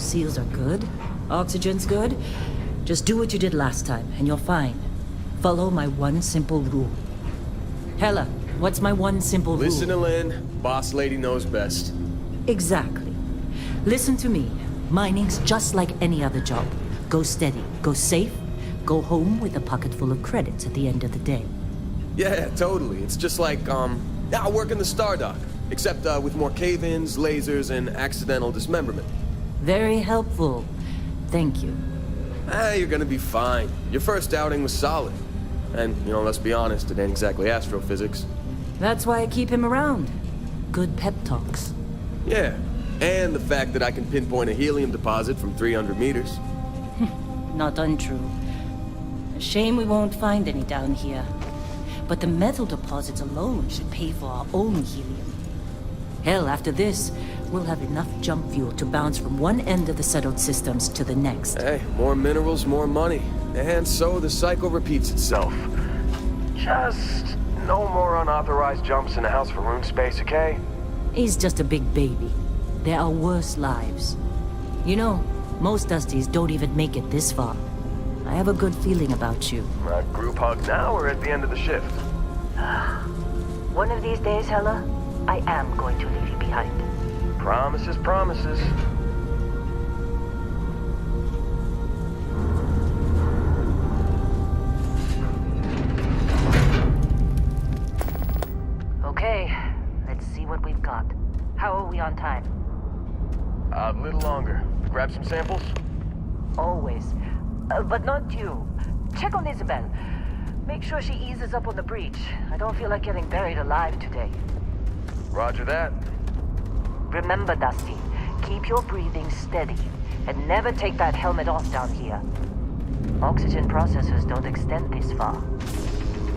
Seals are good. Oxygen's good. Just do what you did last time, and you're fine. Follow my one simple rule. Hella, what's my one simple rule? Listen to Lynn. Boss lady knows best. Exactly. Listen to me. Mining's just like any other job. Go steady, go safe, go home with a pocket full of credits at the end of the day. Yeah, totally. It's just like, I work in the Stardock. Except, with more cave-ins, lasers, and accidental dismemberment. Very helpful. Thank you. You're gonna be fine. Your first outing was solid. And, let's be honest, it ain't exactly astrophysics. That's why I keep him around. Good pep talks. Yeah, and the fact that I can pinpoint a helium deposit from 300 meters. Not untrue. A shame we won't find any down here. But the metal deposits alone should pay for our own helium. Hell, after this, we'll have enough jump fuel to bounce from one end of the settled systems to the next. Hey, more minerals, more money. And so the cycle repeats itself. Just no more unauthorized jumps in the house for rune space, okay? He's just a big baby. There are worse lives. You know, most Dusties don't even make it this far. I have a good feeling about you. A group hug now or at the end of the shift? One of these days, Hella, I am going to leave you behind. Promises, promises. Okay, let's see what we've got. How are we on time? A little longer. Grab some samples? Always. But not you. Check on Isabel. Make sure she eases up on the breach. I don't feel like getting buried alive today. Roger that. Remember, Dusty, keep your breathing steady, and never take that helmet off down here. Oxygen processors don't extend this far.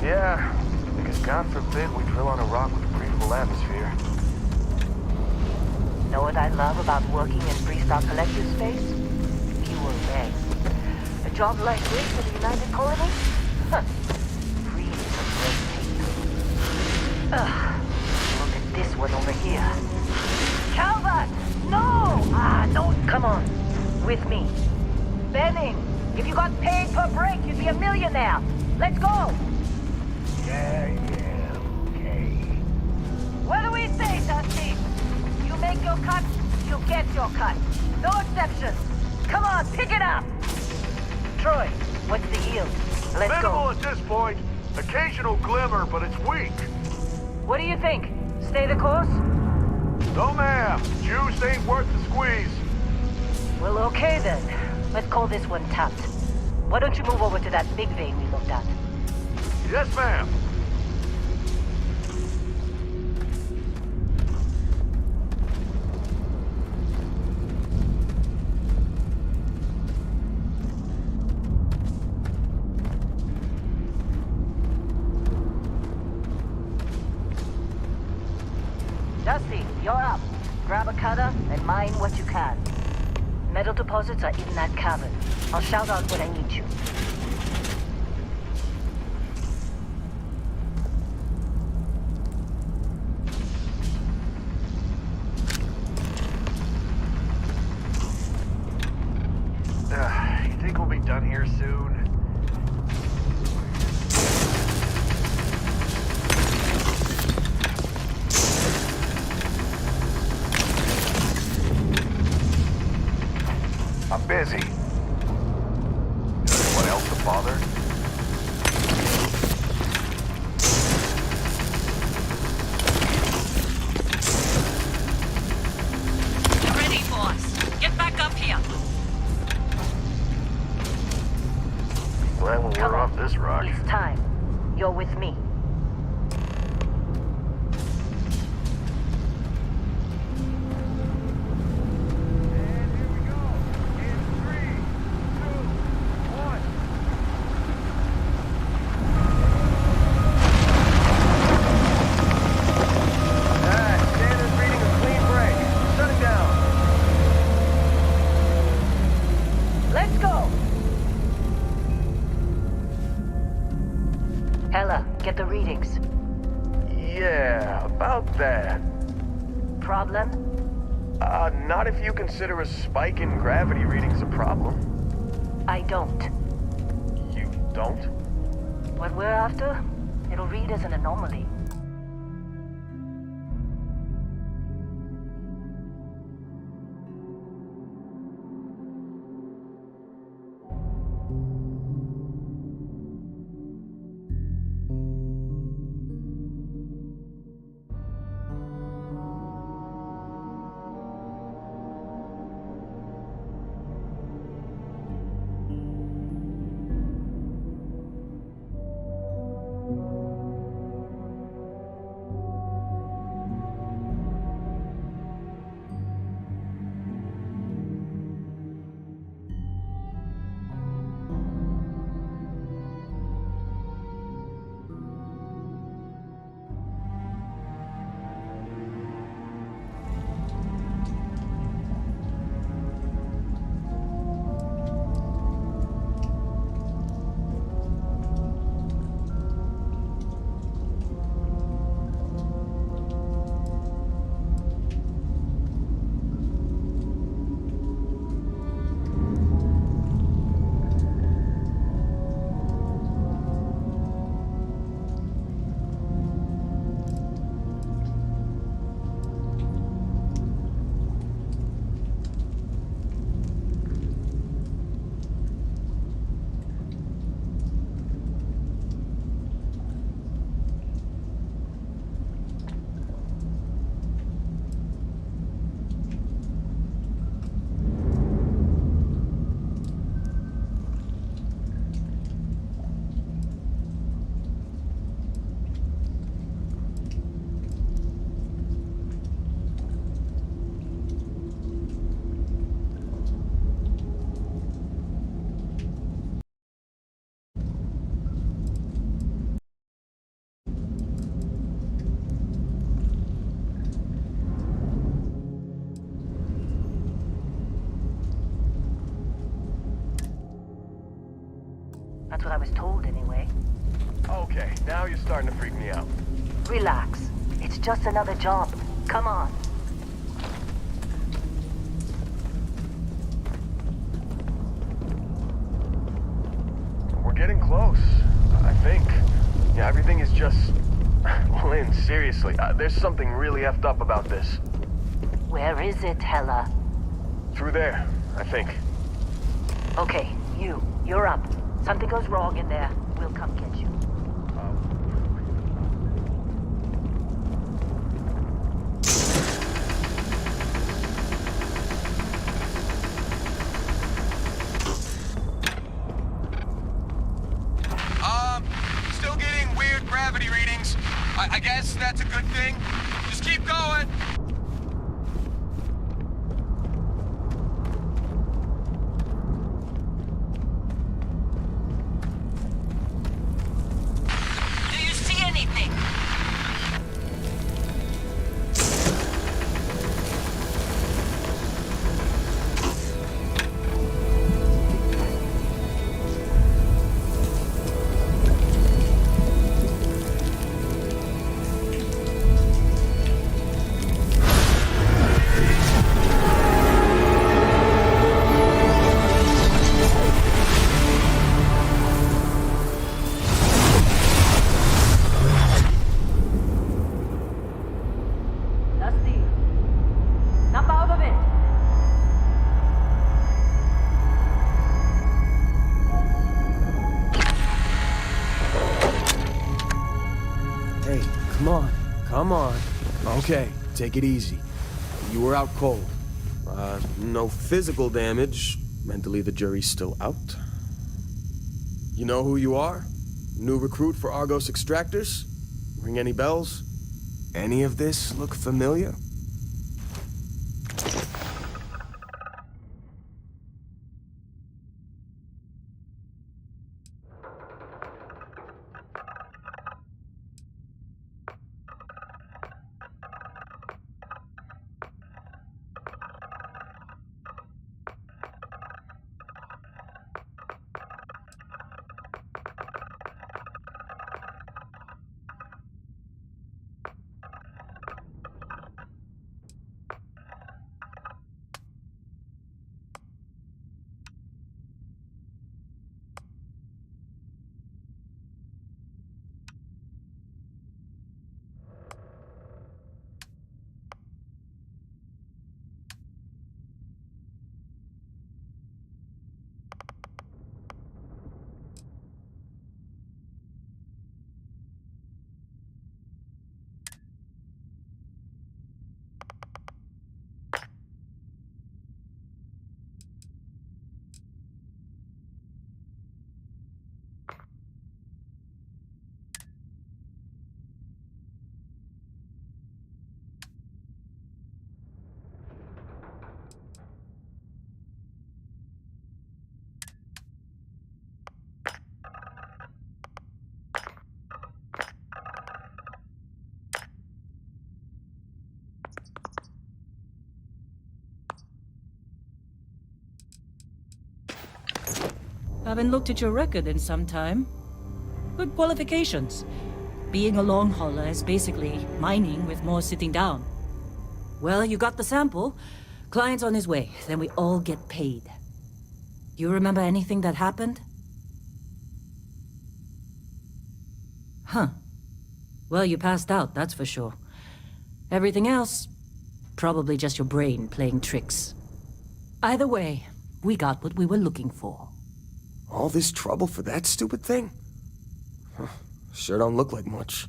Yeah, because God forbid we drill on a rock with a breathable atmosphere. Know what I love about working in Freestar Collective space? Fewer red. A job like this for the United Colony? Huh. Free of red tape. Look at this one over here. Calvert! No! No, come on. With me. Benning, if you got paid per break, you'd be a millionaire. Let's go! Yeah, okay. What do we say, Dusty? You make your cut, you get your cut. No exceptions. Come on, pick it up! Troy, what's the yield? Let's Minimal go. at this point. Occasional glimmer, but it's weak. What do you think? Stay the course? No, ma'am. Juice ain't worth the squeeze. Well, okay then. Let's call this one tapped. Why don't you move over to that big vein we looked at? Yes, ma'am. Dusty, you're up. Grab a cutter and mine what you can. Metal deposits are in that cavern. I'll shout out when I need you. You think we'll be done here soon? I'm busy. Anyone else to bother? Ready, boss. Get back up here. Glad when Come we're on. off this rock. It's time. You're with me. Let's go! Hella, get the readings. Yeah, about that. Problem? Not if you consider a spike in gravity readings a problem. I don't. You don't? What we're after, it'll read as an anomaly. That's what I was told anyway. Okay, now you're starting to freak me out. Relax. It's just another job. Come on. We're getting close, I think. Yeah, everything is just... Lynn, seriously, there's something really effed up about this. Where is it, Hella? Through there, I think. Okay, you're up. Something goes wrong in there, we'll come get you. Still getting weird gravity readings. I guess that's a good thing. Just keep going. Do you see anything? Dusty, snap out of it. Hey, come on. Come on. Okay, take it easy. You were out cold. No physical damage. Mentally, the jury's still out. You know who you are? New recruit for Argos Extractors? Ring any bells? Any of this look familiar? Haven't looked at your record in some time. Good qualifications. Being a long hauler is basically mining with more sitting down. Well, you got the sample. Client's on his way, then we all get paid. You remember anything that happened? Huh. Well, you passed out, that's for sure. Everything else, probably just your brain playing tricks. Either way, we got what we were looking for. All this trouble for that stupid thing? Huh, sure don't look like much.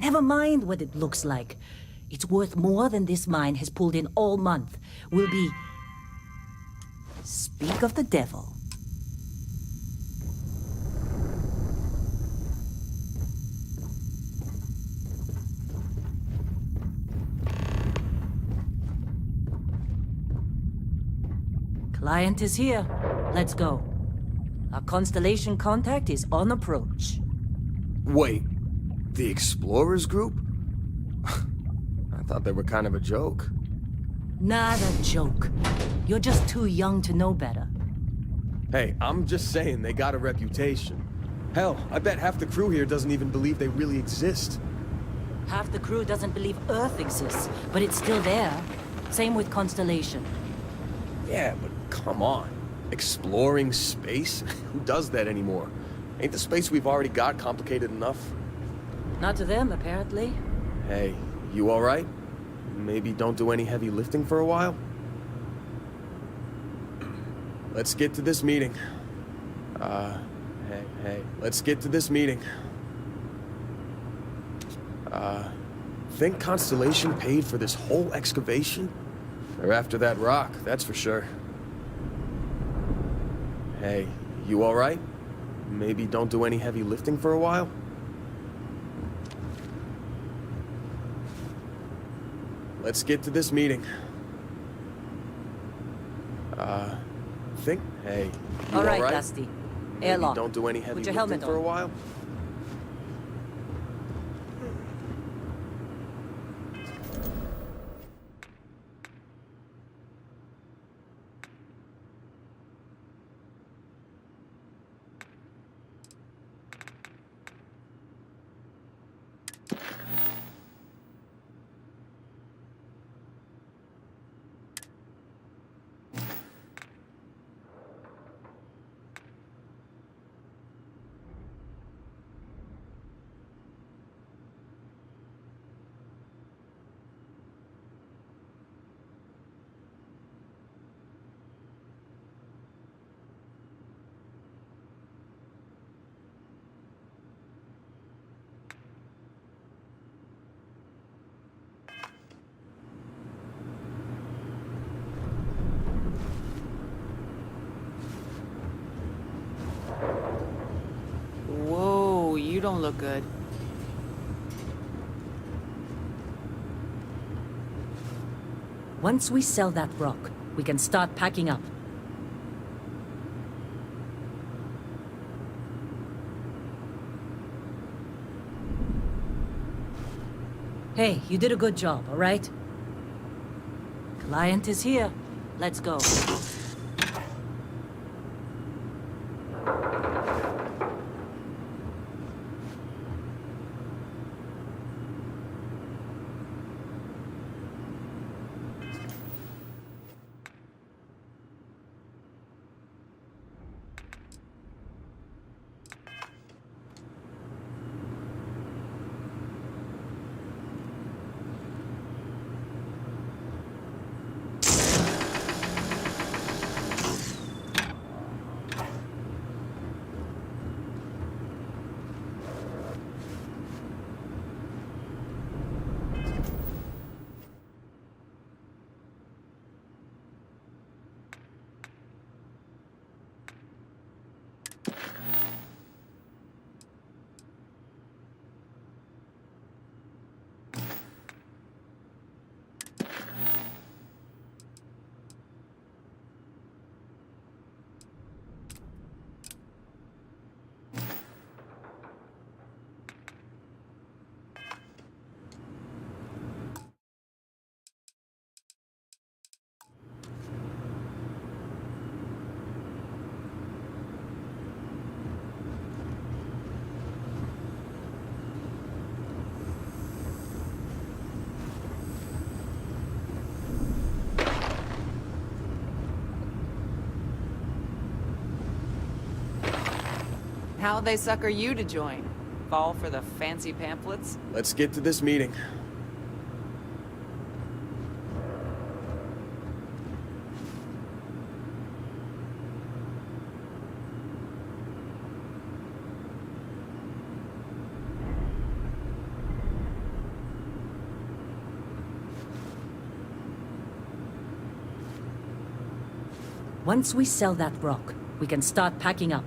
Never mind what it looks like. It's worth more than this mine has pulled in all month. We'll be... Speak of the devil. Client is here. Let's go. Our Constellation contact is on approach. Wait, the Explorers group? I thought they were kind of a joke. Not a joke. You're just too young to know better. Hey, I'm just saying they got a reputation. Hell, I bet half the crew here doesn't even believe they really exist. Half the crew doesn't believe Earth exists, but it's still there. Same with Constellation. Yeah, but come on. Exploring space? Who does that anymore? Ain't the space we've already got complicated enough? Not to them, apparently. Hey, you alright? Maybe don't do any heavy lifting for a while? Let's get to this meeting. Hey, let's get to this meeting. Think Constellation paid for this whole excavation? They're after that rock, that's for sure. Hey, you alright? Maybe don't do any heavy lifting for a while? Let's get to this meeting. Hey, you All right, alright? Dusty. Maybe Airlock. don't do any heavy Put your lifting helmet for a on. while? Whoa, you don't look good. Once we sell that rock, we can start packing up. Hey, you did a good job, all right? Client is here. Let's go. how'd they sucker you to join? Fall for the fancy pamphlets? Let's get to this meeting. Once we sell that rock, we can start packing up.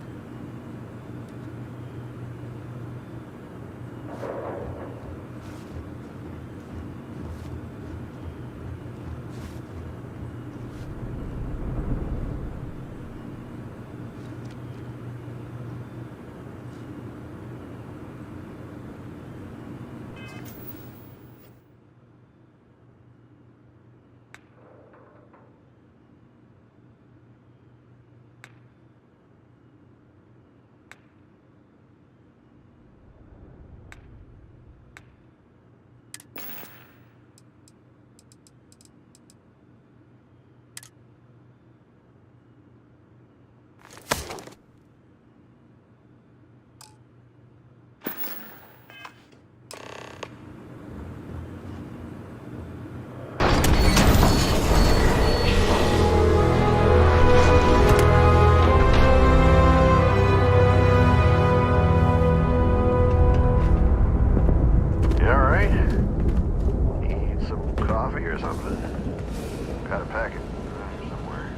You alright? Need some coffee or something? Got a packet somewhere.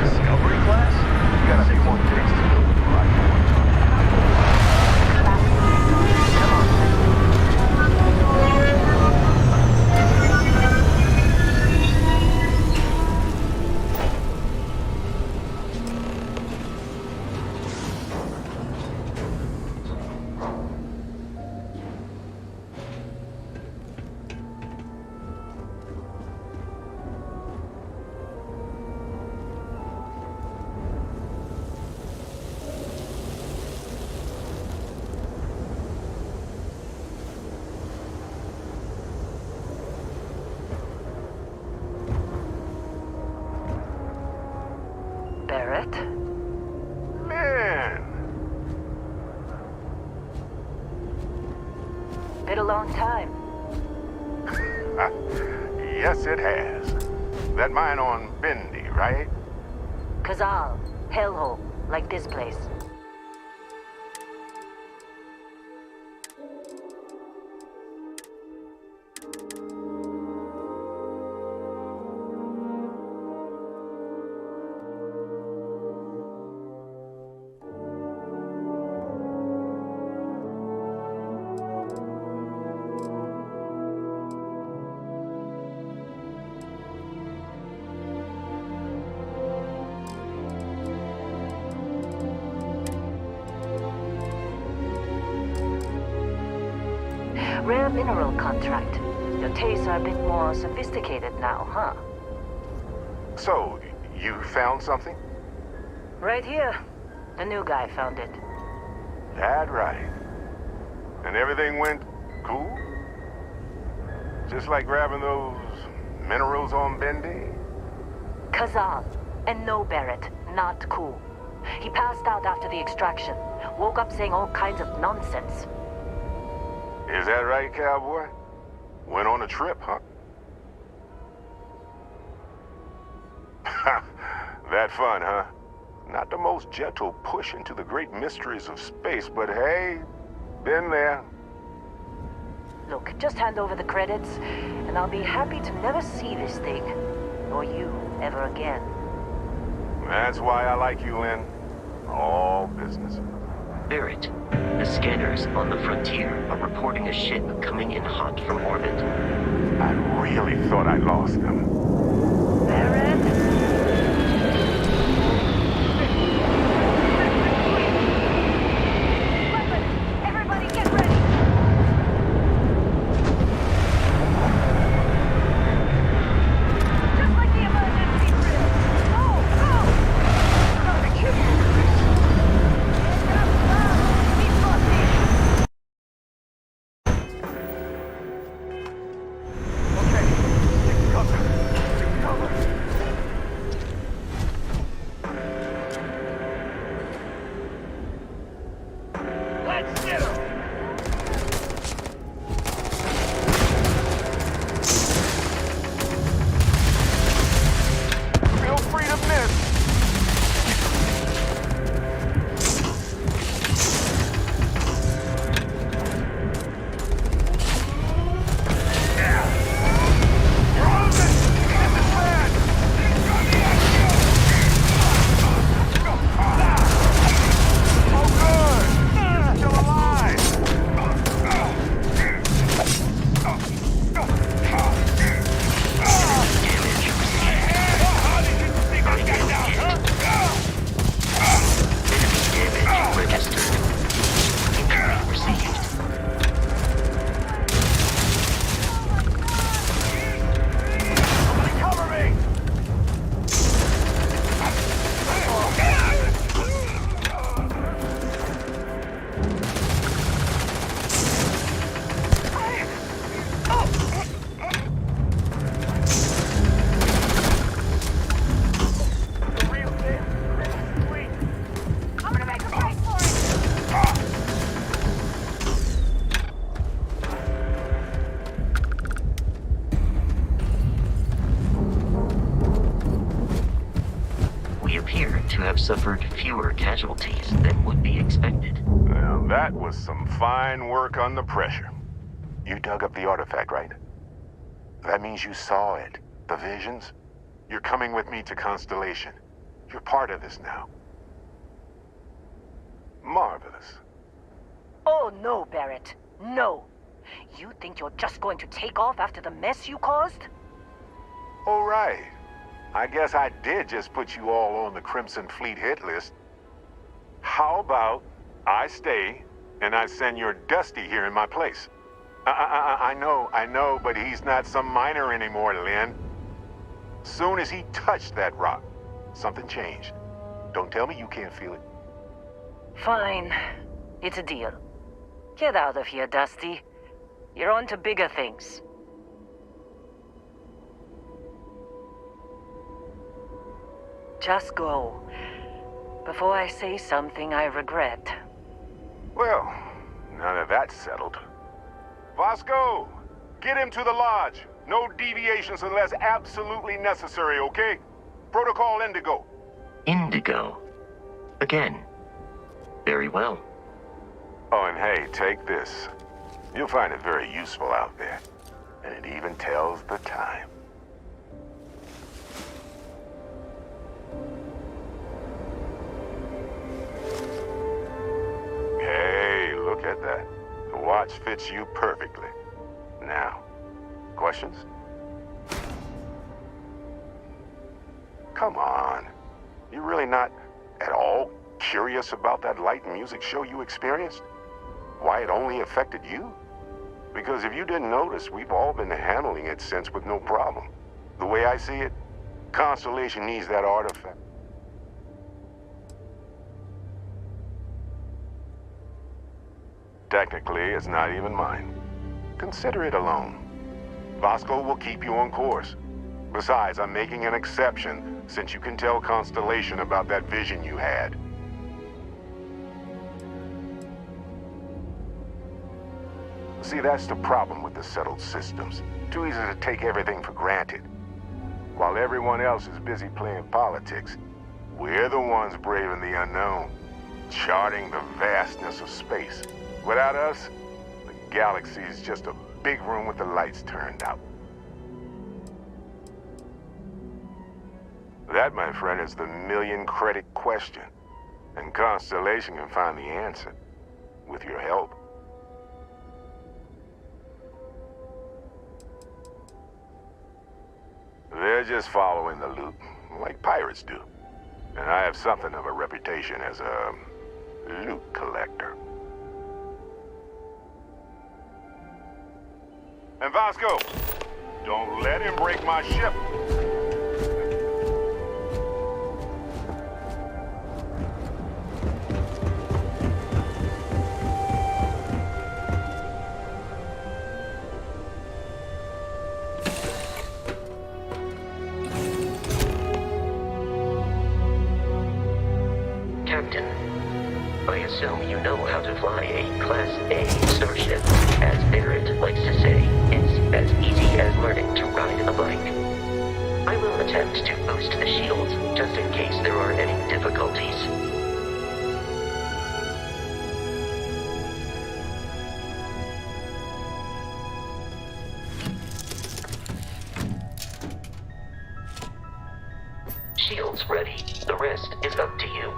Discovery class? You gotta take more takes to build the rocket. Barrett? Man! Been a long time. Yes, it has. That mine on Bendy, right? Kazal, hellhole, like this place. Rare mineral contract. Your tastes are a bit more sophisticated now, huh? So, you found something? Right here. The new guy found it. That right. And everything went cool? Just like grabbing those minerals on Bendy? Kazal. And no Barrett. Not cool. He passed out after the extraction. Woke up saying all kinds of nonsense. Is that right, cowboy? Went on a trip, huh? That fun, huh? Not the most gentle push into the great mysteries of space, but hey, been there. Look, just hand over the credits, and I'll be happy to never see this thing, or you, ever again. That's why I like you, Lynn. All business. Barrett, the scanners on the frontier are reporting a ship coming in hot from orbit. I really thought I lost them. Barrett? appear to have suffered fewer casualties than would be expected. Well, that was some fine work under pressure. You dug up the artifact, right? That means you saw it. The visions? You're coming with me to Constellation. You're part of this now. Marvelous. Oh, no, Barrett. No. You think you're just going to take off after the mess you caused? All right. I guess I did just put you all on the Crimson Fleet hit list. How about I stay and I send your Dusty here in my place? I know, but he's not some miner anymore, Lynn. Soon as he touched that rock, something changed. Don't tell me you can't feel it. Fine. It's a deal. Get out of here, Dusty. You're on to bigger things. Just go. Before I say something I regret. Well, now that that's settled. Vasco, get him to the lodge. No deviations unless absolutely necessary, okay? Protocol Indigo. Indigo. Again. Very well. Oh, and hey, take this. You'll find it very useful out there. And it even tells the time. Hey, look at that. The watch fits you perfectly. Now, questions? Come on. You're really not at all curious about that light and music show you experienced? Why it only affected you? Because if you didn't notice, we've all been handling it since with no problem. The way I see it, Constellation needs that artifact. Technically, it's not even mine. Consider it a loan. Vasco will keep you on course. Besides, I'm making an exception since you can tell Constellation about that vision you had. See, that's the problem with the settled systems. Too easy to take everything for granted. While everyone else is busy playing politics, we're the ones braving the unknown, charting the vastness of space. Without us, the galaxy is just a big room with the lights turned out. That, my friend, is the million-credit question. And Constellation can find the answer, with your help. They're just following the loot, like pirates do. And I have something of a reputation as a loot collector. And Vasco, don't let him break my ship. Captain, I assume you know how to fly a Class A starship. As Barrett likes to say, it's as easy as learning to ride a bike. I will attempt to boost the shields, just in case there are any difficulties. Shields ready. The rest is up to you.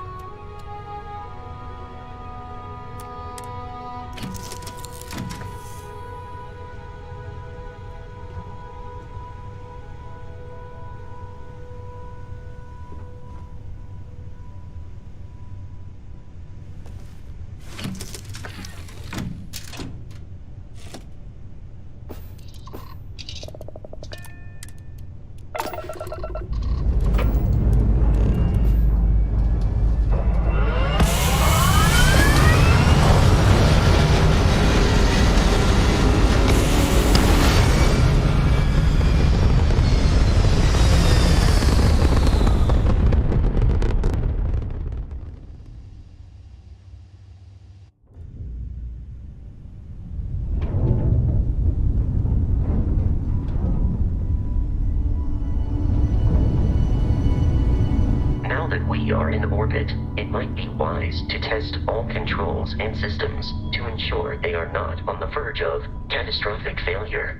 that we are in orbit, it might be wise to test all controls and systems to ensure they are not on the verge of catastrophic failure.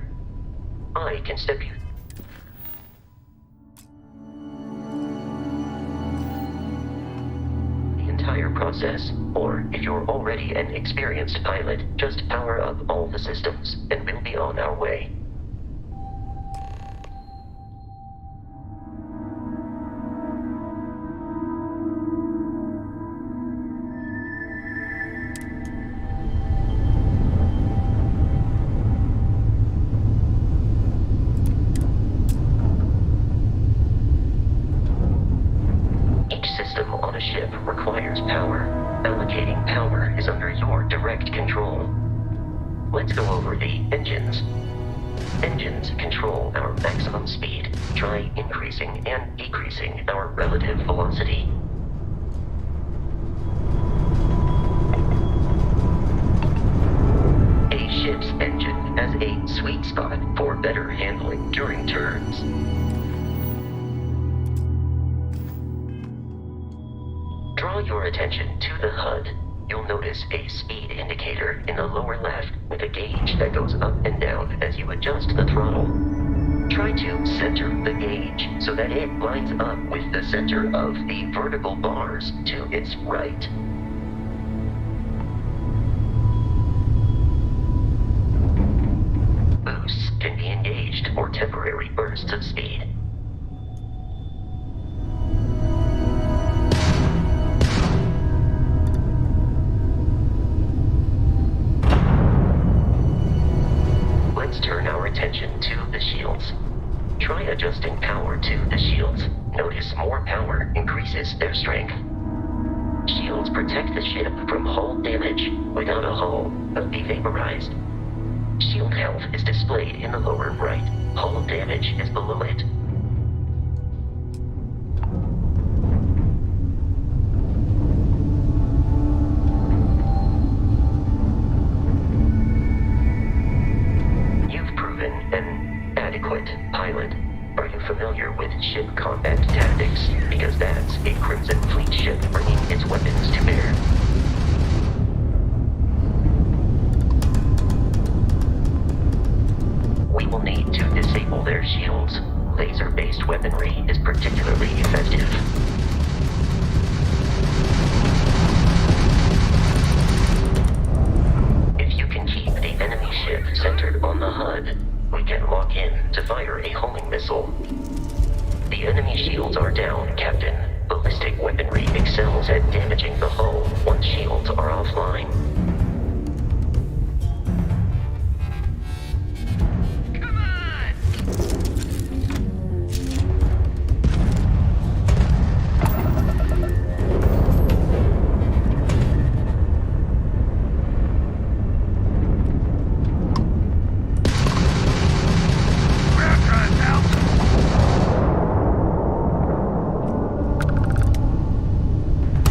I can step you. The entire process, or if you're already an experienced pilot, just power up all the systems, and we'll be on our way. Requires power. Allocating power is under your direct control. Let's go over the engines. Engines control our maximum speed. Try increasing and decreasing our relative velocity. A ship's engine has a sweet spot for better handling during turns. Draw your attention to the HUD. You'll notice a speed indicator in the lower left with a gauge that goes up and down as you adjust the throttle. Try to center the gauge so that it lines up with the center of the vertical bars to its right. Boosts can be engaged for temporary bursts of speed. Turn our attention to the shields. Try adjusting power to the shields. Notice more power increases their strength. Shields protect the ship from hull damage. Without a hull, it'll be vaporized. Shield health is displayed in the lower right. Hull damage is below it. Pilot, are you familiar with ship combat tactics? Because that's a Crimson Fleet ship bringing its weapons to bear. We will need to disable their shields. Laser-based weaponry is particularly effective. If you can keep the enemy ship centered on the HUD, we can lock in to fire a homing missile. The enemy shields are down, Captain. Ballistic weaponry excels at damaging the hull once shields are offline. Come on!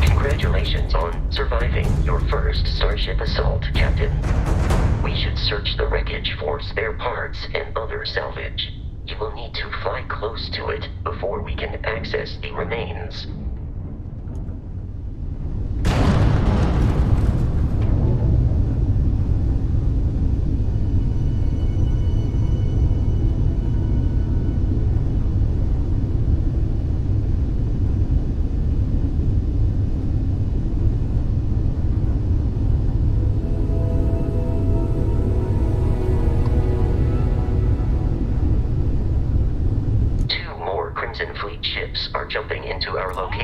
Congratulations on surviving your first Starship assault, Captain. We should search the wreckage for spare parts and other salvage. You will need to fly close to it before we can access the remains. Crimson Fleet ships are jumping into our location.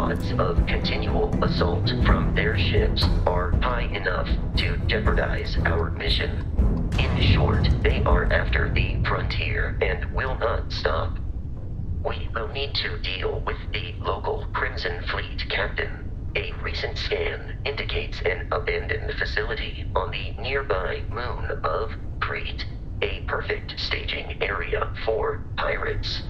odds of continual assault from their ships are high enough to jeopardize our mission. In short, they are after the frontier and will not stop. We will need to deal with the local Crimson Fleet captain. A recent scan indicates an abandoned facility on the nearby moon of Crete, a perfect staging area for pirates.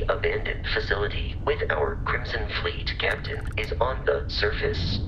The abandoned facility with our Crimson Fleet captain is on the surface.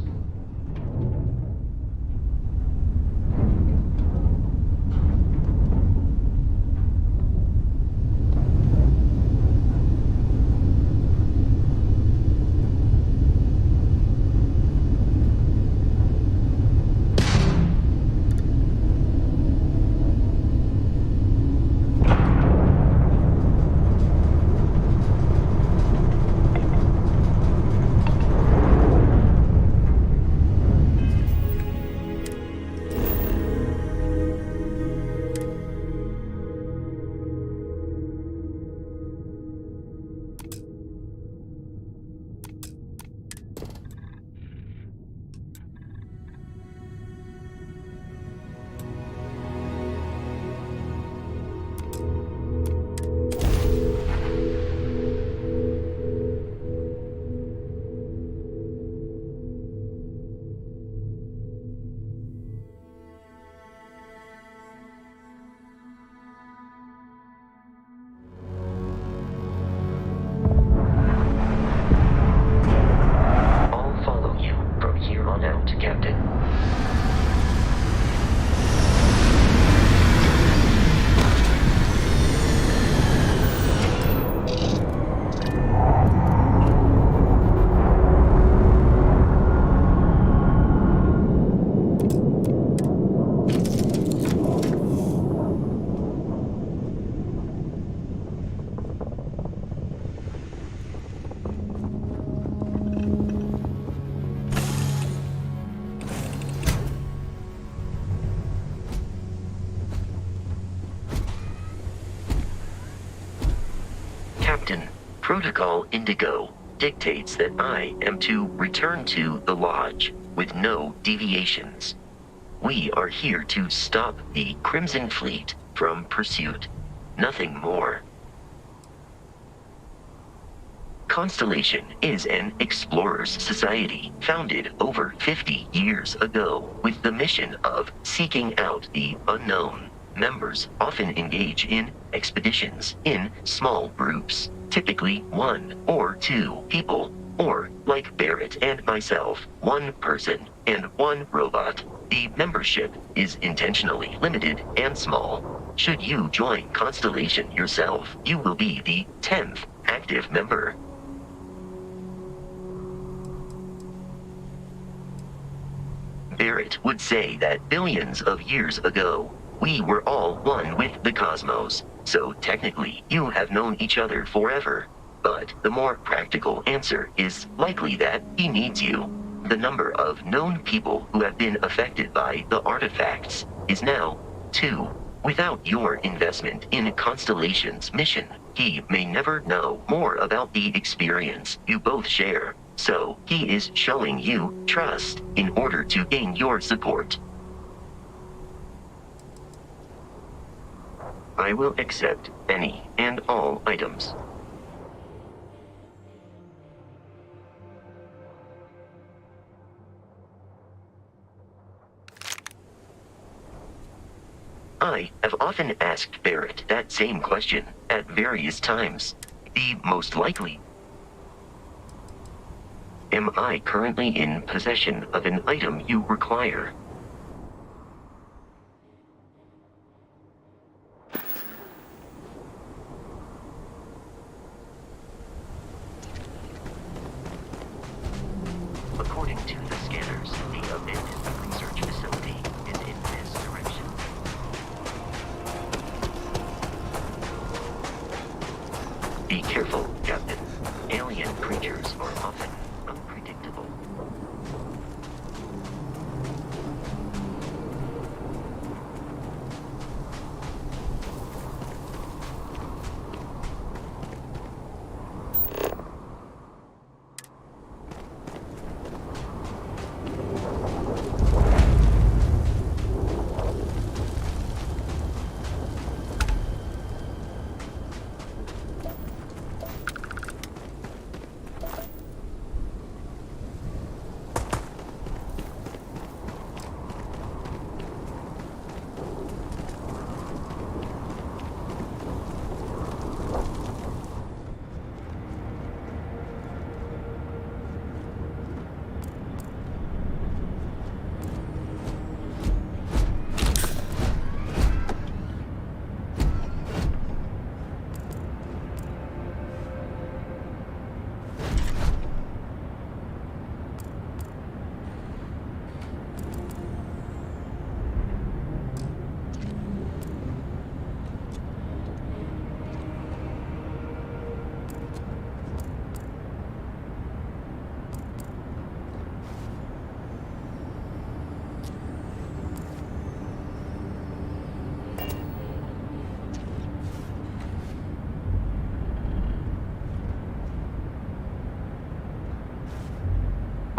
Captain, Protocol Indigo dictates that I am to return to the Lodge with no deviations. We are here to stop the Crimson Fleet from pursuit. Nothing more. Constellation is an explorers society founded over 50 years ago with the mission of seeking out the unknown. Members often engage in expeditions in small groups, typically 1 or 2 people, or, like Barrett and myself, 1 person and 1 robot. The membership is intentionally limited and small. Should you join Constellation yourself, you will be the 10th active member. Barrett would say that billions of years ago, we were all one with the cosmos, so technically you have known each other forever. But the more practical answer is likely that he needs you. The number of known people who have been affected by the artifacts is now 2. Without your investment in Constellation's mission, he may never know more about the experience you both share. So he is showing you trust in order to gain your support. I will accept any and all items. I have often asked Barrett that same question at various times. The most likely. Am I currently in possession of an item you require? According to the scanners, the abandoned research facility is in this direction. Be careful, Captain. Alien creatures are often unpredictable.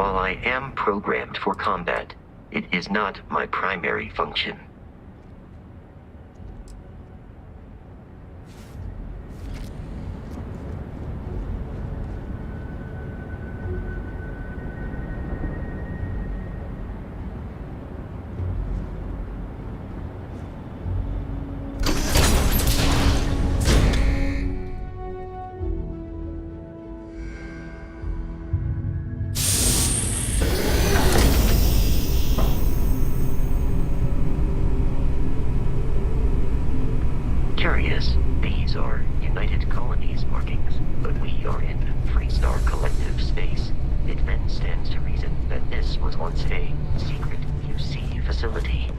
While I am programmed for combat, it is not my primary function. Curious, these are United Colonies markings, but we are in Freestar Collective space. It then stands to reason that this was once a secret UC facility.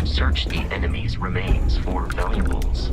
Search the enemy's remains for valuables.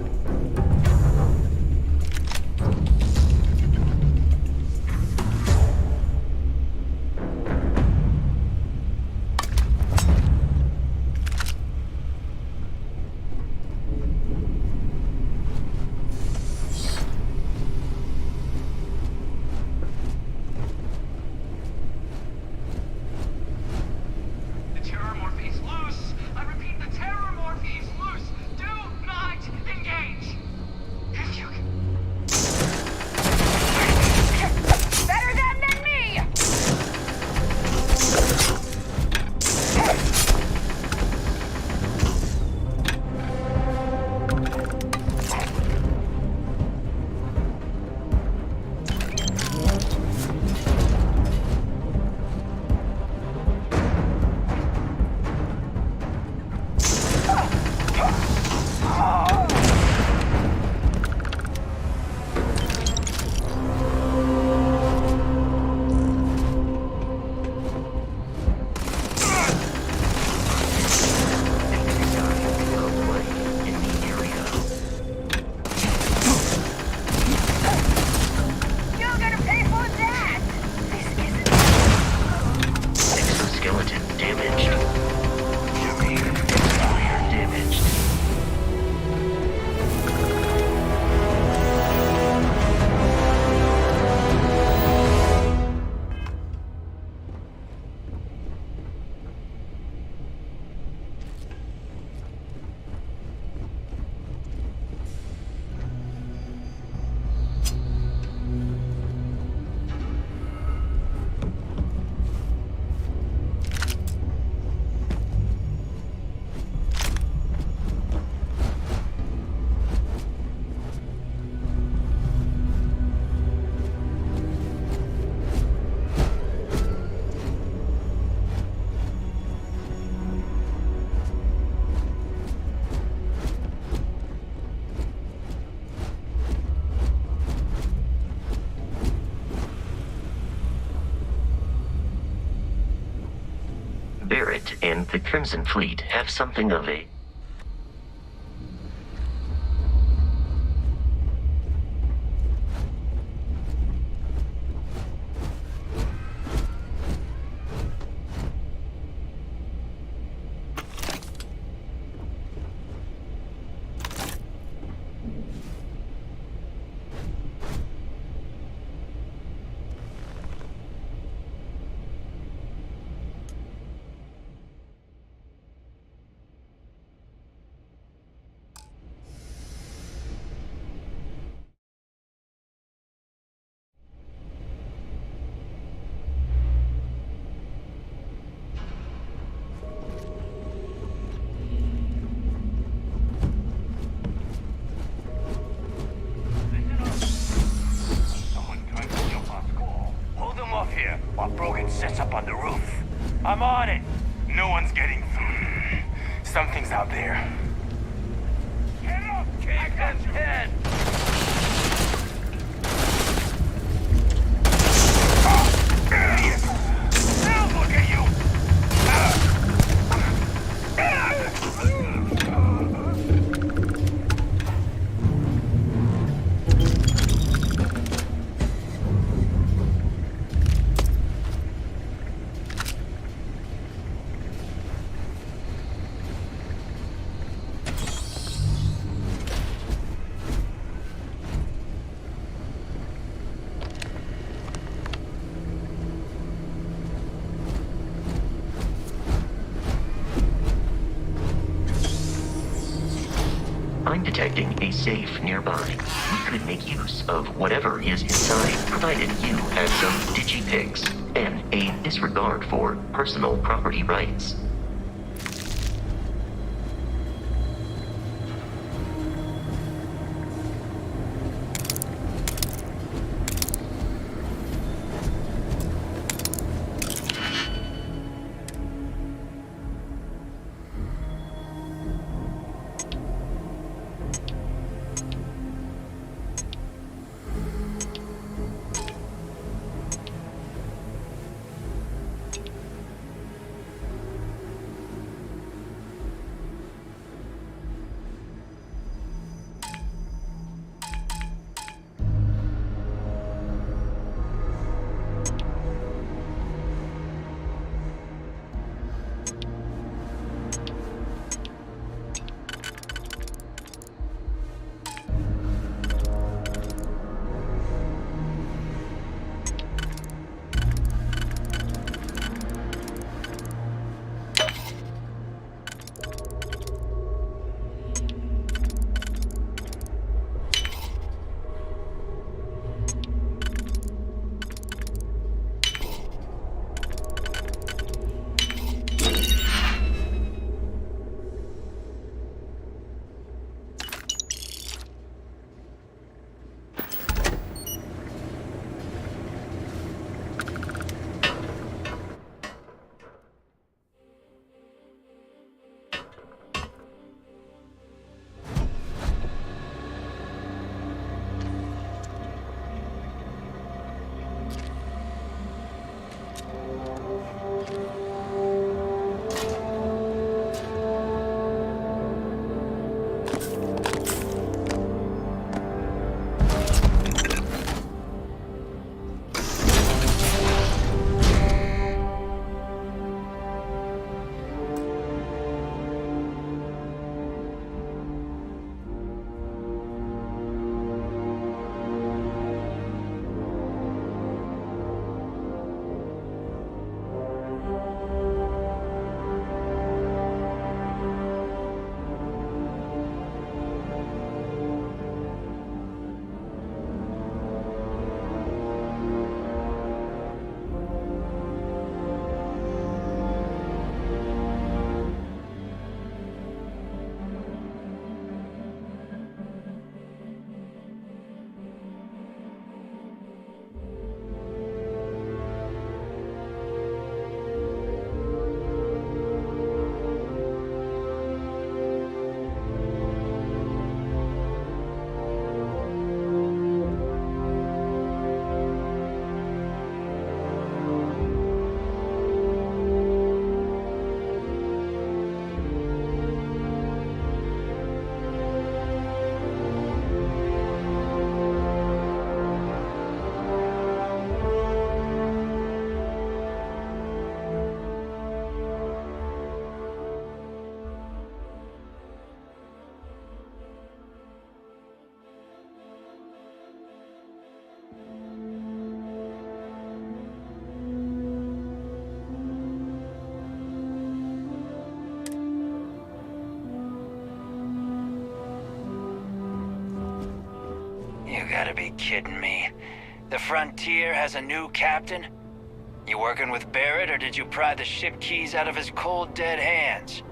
Barrett and the Crimson Fleet have something of a sets up on the roof. I'm on it. No one's getting through. Something's out there. Get up! XM10! Now look at you! I'm detecting a safe nearby. We could make use of whatever is inside, provided you have some digipics and a disregard for personal property rights. You gotta be kidding me. The Frontier has a new captain? You working with Barrett, or did you pry the ship keys out of his cold, dead hands?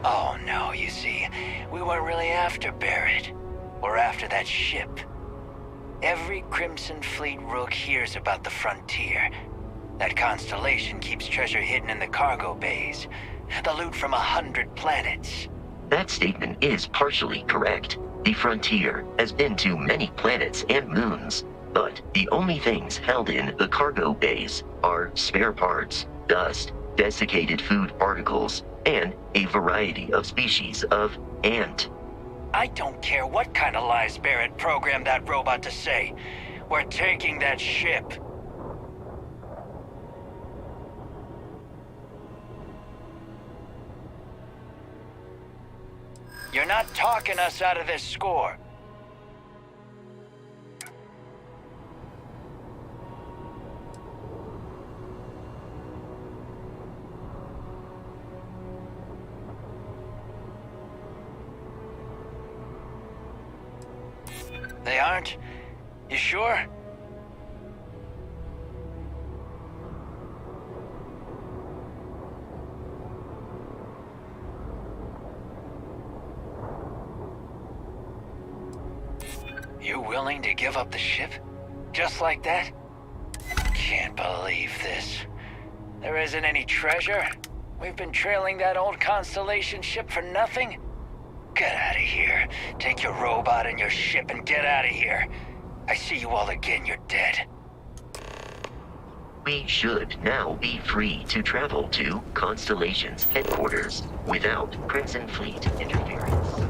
Oh no, you see, we weren't really after Barrett. We're after that ship. Every Crimson Fleet rook hears about the frontier. That constellation keeps treasure hidden in the cargo bays. The loot from 100 planets. That statement is partially correct. The frontier has been to many planets and moons, but the only things held in the cargo bays are spare parts, dust, desiccated food particles, and a variety of species of ant. I don't care what kind of lies Barrett programmed that robot to say. We're taking that ship. You're not talking us out of this score. They aren't? You sure? You willing to give up the ship? Just like that? Can't believe this. There isn't any treasure? We've been trailing that old Constellation ship for nothing? Get out of here. Take your robot and your ship and get out of here. I see you all again, you're dead. We should now be free to travel to Constellation's headquarters without Crimson Fleet interference.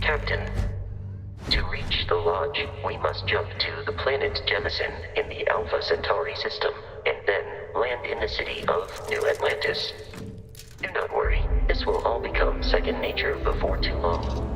Captain, to reach the lodge, we must jump to the planet Jemison in the Alpha Centauri system, and then land in the city of New Atlantis. Do not worry, this will all become second nature before too long.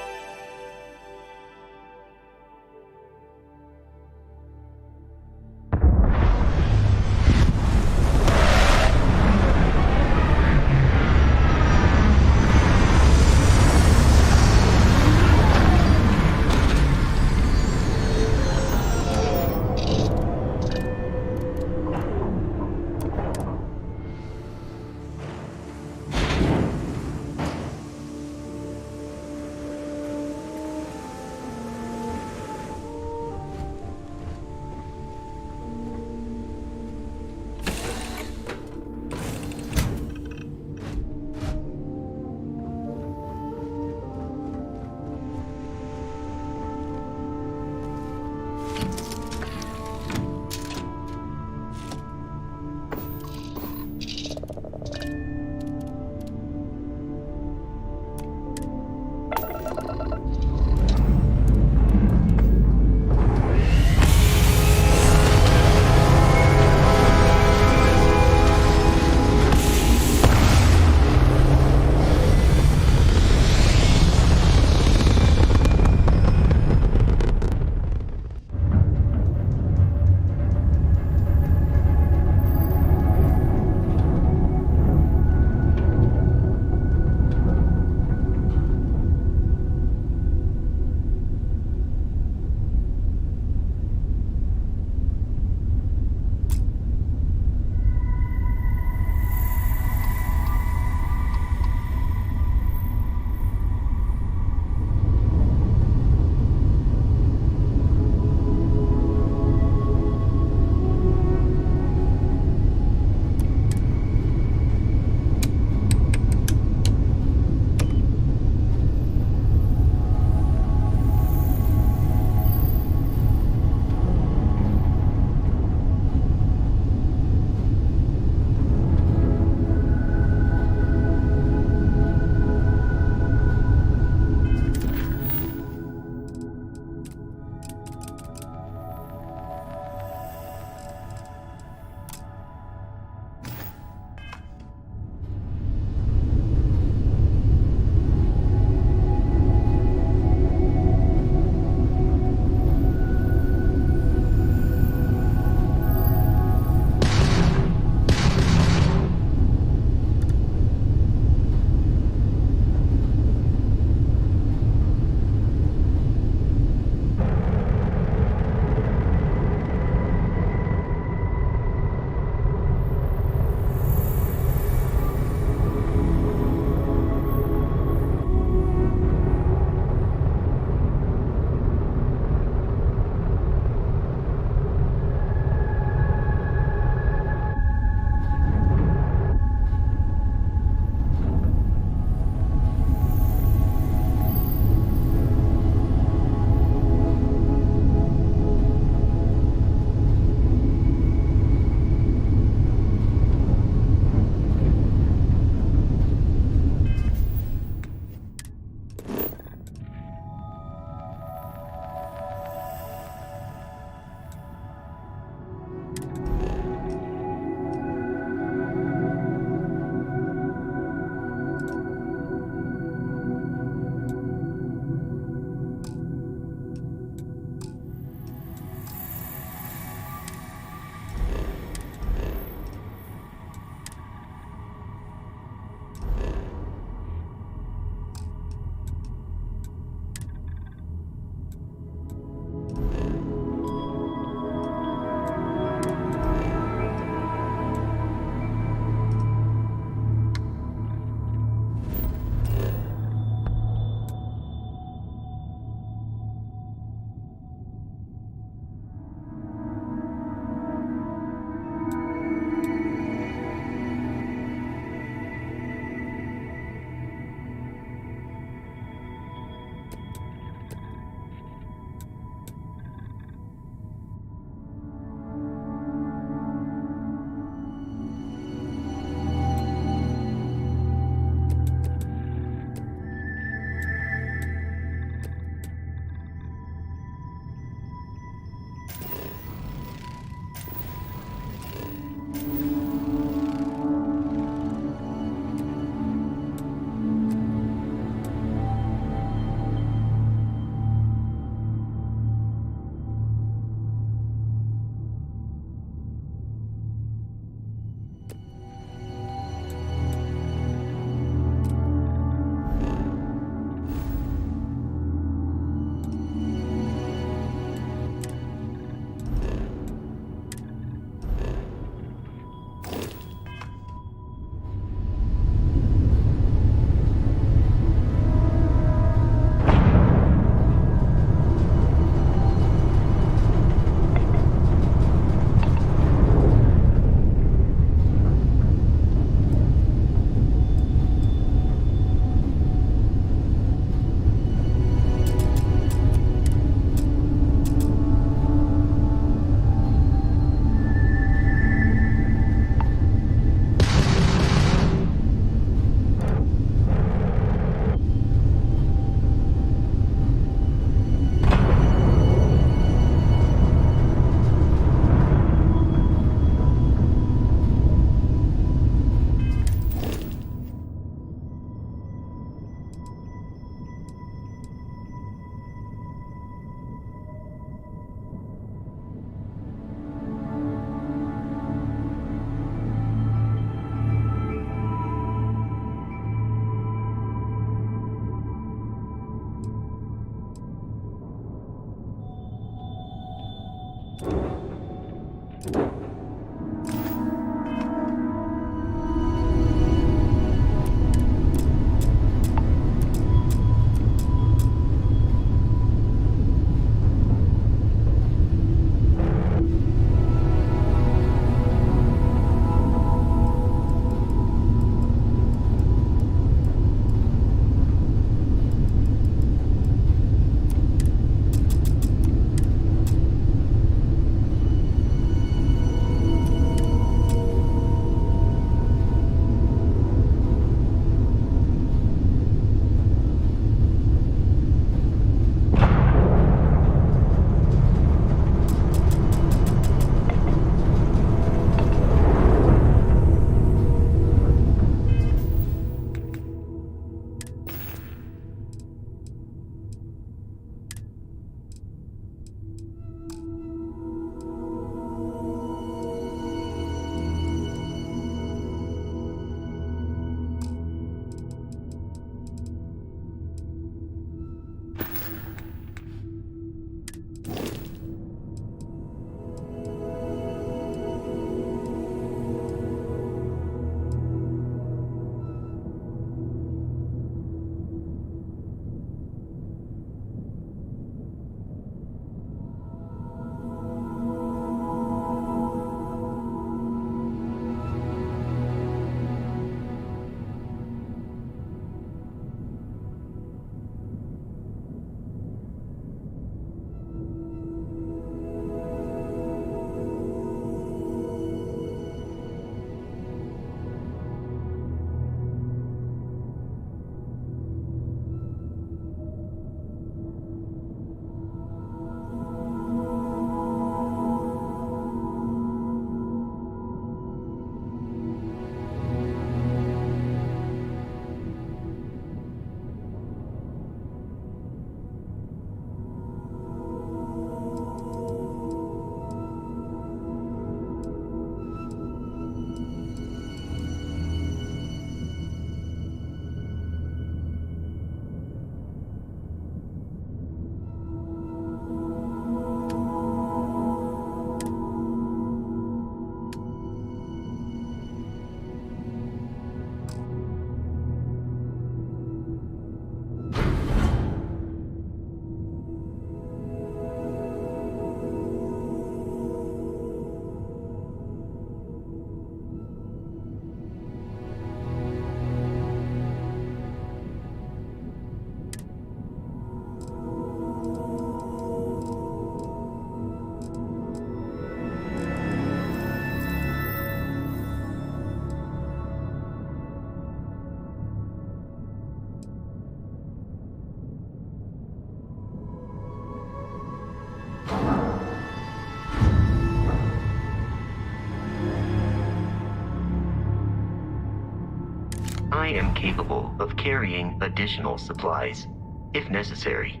I am capable of carrying additional supplies, if necessary.